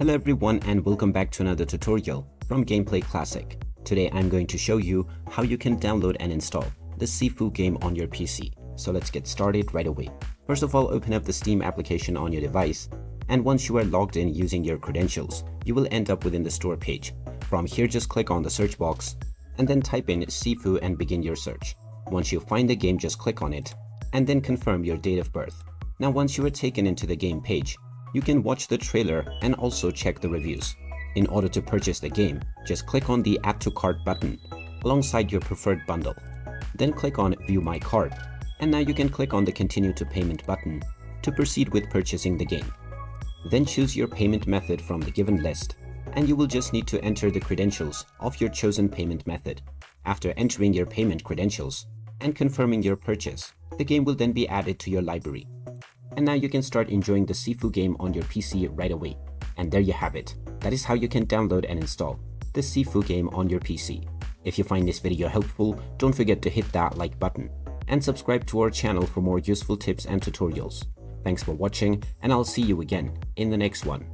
Hello everyone and welcome back to another tutorial from Gameplay Classic. Today I'm going to show you how you can download and install the Sifu game on your PC. So let's get started right away. First of all, open up the Steam application on your device, and once you are logged in using your credentials, you will end up within the store page. From here, just click on the search box and then type in Sifu and begin your search. Once you find the game, just click on it and then confirm your date of birth. Now once you are taken into the game page, you can watch the trailer and also check the reviews. In order to purchase the game, just click on the Add to Cart button alongside your preferred bundle. Then click on View My Cart, and now you can click on the Continue to Payment button to proceed with purchasing the game. Then choose your payment method from the given list, and you will just need to enter the credentials of your chosen payment method. After entering your payment credentials and confirming your purchase, the game will then be added to your library. And now you can start enjoying the Sifu game on your PC right away. And there you have it. That is how you can download and install the Sifu game on your PC. If you find this video helpful, don't forget to hit that like button and subscribe to our channel for more useful tips and tutorials. Thanks for watching, and I'll see you again in the next one.